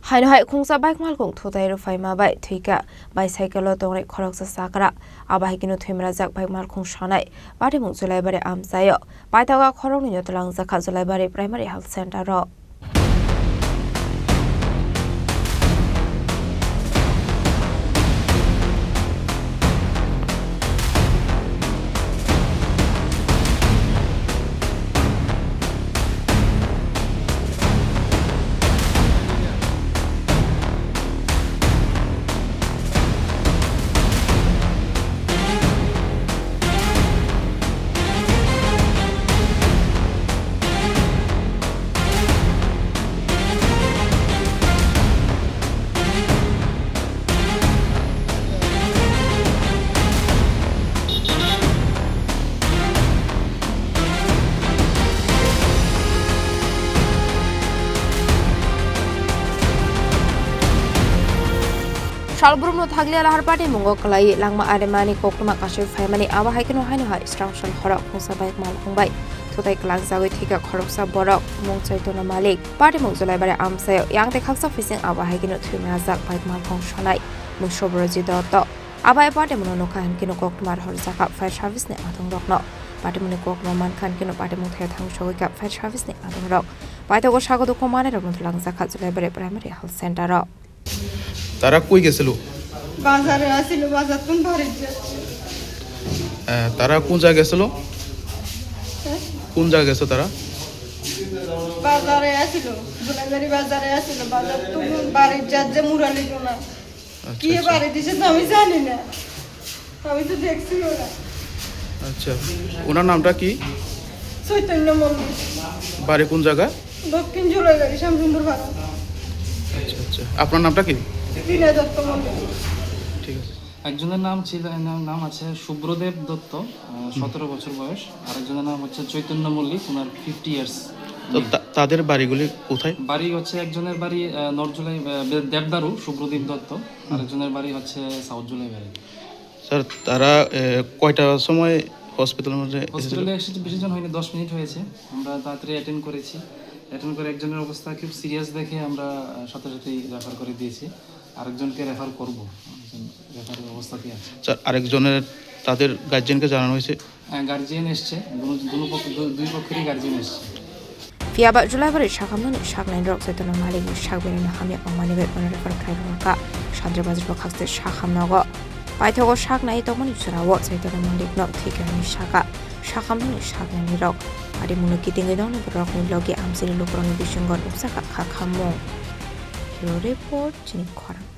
Haino Khungsa Malkhung Thuthaiwi Rwphaima bai Thwikha bai cycle Tongnai Khoroksa Chakra Abohaikhe Twlangjakha bai Malkhung Sonai Patimung Jolaibari Amchaio Paithango khoroknwi Twlangjakha Jolaibari Primary Health Center Salbrumno thagli alahar Patimung kalai langma aremani khoroknwi Rwphaima ni Abohaikhe Haino instruction khorok Khungsa bai Malkhung bai Thuthaiwi khoroksa borok Amchaio malik Patimung Jolaibari Amchaio yangte khaksa fising Abohaikhe Twimwrajak bai Malkhung Sonai musobroji dotto abai Patimung no khan kino khoroknwi Rwphaima fire service ni adong rokno Patimung khoroknwi man khan kino Patimung Paithango fire service ni adong rok Paithango sagodo komane Twlangjakha Jolaibari primary health center তারা কই গেছিল বাজারে আসিল বাজার তুন বাড়ি তারা কোন জায়গায় গেছিল কোন জায়গায় গেছে তারা বাজারে আসিল জোলাইবাড়ি বাজারে আসিল বাজার তুন বাড়ি যে মুরালি না কি বাড়ি দিছে তো আমি জানি না আমি তো দেখছি ওরা আচ্ছা ওনার নামটা কি চৈতন্য মন্দির বাড়ি কোন জায়গা দক্ষিণ জোলাইবাড়ি শ্যামসুন্দর পাড়া আচ্ছা আচ্ছা আপনার নামটা কি ঠিক আছে একজনের নাম ছিল নাম আছে সুব্রদেব দত্ত 17 বছর বয়স আরেকজনের নাম হচ্ছে চৈতন্য মল্লিক ওনার 50 ইয়ার্স তো তাদের বাড়িগুলি কোথায় বাড়ি হচ্ছে একজনের বাড়ি নর্থ জুলাই দেবদারু সুব্রদেব দত্ত আরেকজনের বাড়ি হচ্ছে সাউথ জুলাইবাড়ি স্যার তারা কয়টা সময় হসপিটালের মধ্যে হসপিটালে এসেছে বেশিজন হয়নি 10 মিনিট হয়েছে আমরা তাড়াতাড়ি অ্যাটেন্ড করেছি অ্যাটেন্ড করে একজনের অবস্থা খুব সিরিয়াস দেখে আমরা সাথে সাথেই রেফার করে দিয়েছি আরেকজনকে রেফার করব রেফারের অবস্থা কি আছে স্যার আরেকজনের তাদের গার্জিয়ানকে জানানো হয়েছে গার্জিয়ান এসছে দুই পক্ষেরই গার্জিয়ান এসছে Fiaba Jolaibari shakamani shaknai rok Chini malik shakbeni hamya pamani be on refer khairaka Chandrabazir bakhaste shakamnago Paithango shaknai tomani churawo Chini malik no thikani shaka shakamani shaknai rok Patimung kitingi dong rok ni logi amsiri luproni bisungon upsaka khakamung Report Chini Khorang